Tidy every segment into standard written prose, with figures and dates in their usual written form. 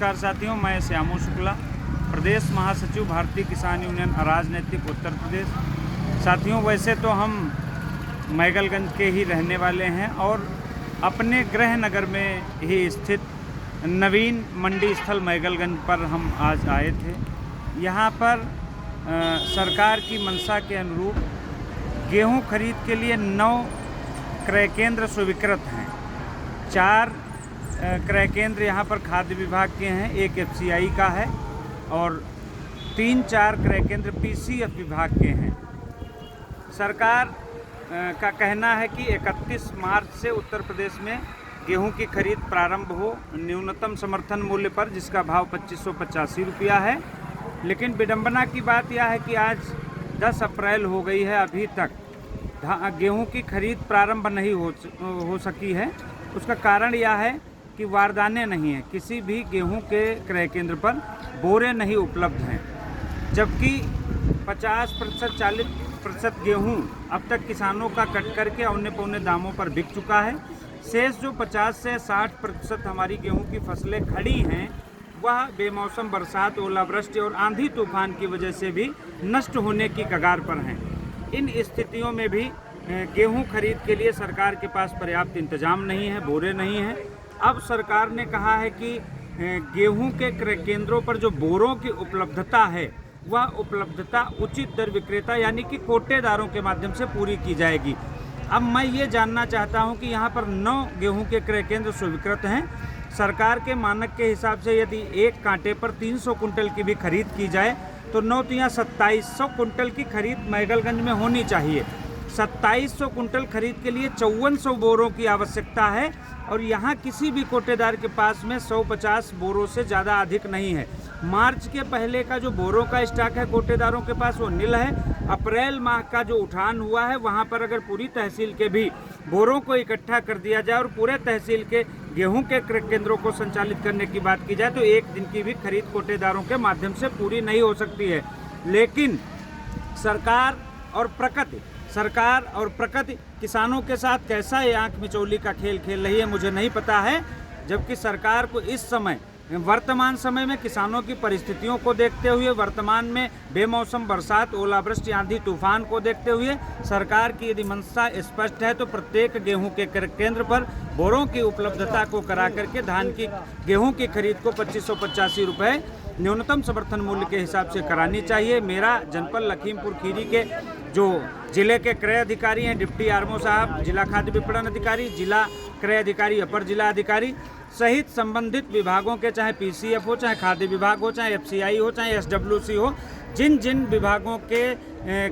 नमस्कार साथियों, मैं श्यामू शुक्ला, प्रदेश महासचिव भारतीय किसान यूनियन राजनीतिक उत्तर प्रदेश। साथियों, वैसे तो हम मैगलगंज के ही रहने वाले हैं और अपने गृह नगर में ही स्थित नवीन मंडी स्थल मैगलगंज पर हम आज आए थे। यहाँ पर सरकार की मंशा के अनुरूप गेहूं खरीद के लिए 9 क्रय केंद्र स्वीकृत हैं। 4 क्रय केंद्र यहाँ पर खाद्य विभाग के हैं, 1 एफसीआई का है और 3-4 क्रय केंद्र पीसीएफ विभाग के हैं। सरकार का कहना है कि 31 मार्च से उत्तर प्रदेश में गेहूं की खरीद प्रारंभ हो न्यूनतम समर्थन मूल्य पर, जिसका भाव 2585 रुपया है। लेकिन विडंबना की बात यह है कि आज 10 अप्रैल हो गई है, अभी तक गेहूं की खरीद प्रारंभ नहीं हो सकी है। उसका कारण यह है कि वारदाने नहीं हैं, किसी भी गेहूं के क्रय केंद्र पर बोरे नहीं उपलब्ध हैं, जबकि 50% 40% गेहूं अब तक किसानों का कट करके औने पौने दामों पर बिक चुका है। शेष जो 50 से 60% हमारी गेहूं की फसलें खड़ी हैं, वह बेमौसम बरसात, ओलावृष्टि और आंधी तूफान की वजह से भी नष्ट होने की कगार पर हैं। इन स्थितियों में भी गेहूं खरीद के लिए सरकार के पास पर्याप्त इंतजाम नहीं है, बोरे नहीं हैं। अब सरकार ने कहा है कि गेहूं के क्रय केंद्रों पर जो बोरों की उपलब्धता है, वह उपलब्धता उचित दर विक्रेता यानी कि कोटेदारों के माध्यम से पूरी की जाएगी। अब मैं ये जानना चाहता हूं कि यहाँ पर 9 गेहूं के क्रय केंद्र स्वीकृत हैं। सरकार के मानक के हिसाब से यदि एक कांटे पर 300 कुंटल की भी खरीद की जाए तो 9 तिया 2700 कुंटल की खरीद मैगलगंज में होनी चाहिए। 2700 कुंटल खरीद के लिए 5400 बोरों की आवश्यकता है और यहाँ किसी भी कोटेदार के पास में 150 बोरों से ज़्यादा अधिक नहीं है। मार्च के पहले का जो बोरों का स्टॉक है कोटेदारों के पास, वो नील है। अप्रैल माह का जो उठान हुआ है, वहाँ पर अगर पूरी तहसील के भी बोरों को इकट्ठा कर दिया जाए और पूरे तहसील के गेहूं के क्रय केंद्रों को संचालित करने की बात की जाए तो एक दिन की भी खरीद कोटेदारों के माध्यम से पूरी नहीं हो सकती है। लेकिन सरकार और प्रकृति किसानों के साथ कैसा ये आंख मिचौली का खेल खेल रही है, मुझे नहीं पता है। जबकि सरकार को इस समय वर्तमान समय में किसानों की परिस्थितियों को देखते हुए, वर्तमान में बेमौसम बरसात, ओलावृष्टि, आंधी तूफान को देखते हुए सरकार की यदि मंशा स्पष्ट है तो प्रत्येक गेहूं के केंद्र पर बोरों की उपलब्धता को करा करके धान की गेहूं की खरीद को 2585 रुपये न्यूनतम समर्थन मूल्य के हिसाब से करानी चाहिए। मेरा जनपद लखीमपुर खीरी के जो जिले के क्रय अधिकारी हैं, डिप्टी आरमो साहब, जिला खाद्य विपणन अधिकारी, जिला क्रय अधिकारी, अपर जिला अधिकारी सहित संबंधित विभागों के, चाहे पीसीएफ हो, चाहे खाद्य विभाग हो, चाहे एफसीआई हो, चाहे एसडब्ल्यूसी हो, जिन विभागों के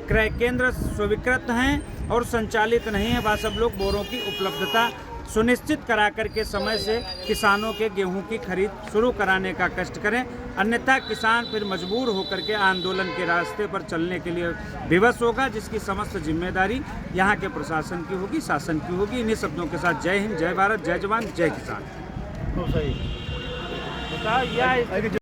क्रय केंद्र स्वीकृत हैं और संचालित नहीं है, वह सब लोग बोरों की उपलब्धता सुनिश्चित करा करके समय से किसानों के गेहूं की खरीद शुरू कराने का कष्ट करें। अन्यथा किसान फिर मजबूर होकर के आंदोलन के रास्ते पर चलने के लिए विवश होगा, जिसकी समस्त जिम्मेदारी यहाँ के प्रशासन की होगी, शासन की होगी। इन्हीं शब्दों के साथ जय हिंद, जय भारत, जय जवान, जय किसान। तो सही बताओ या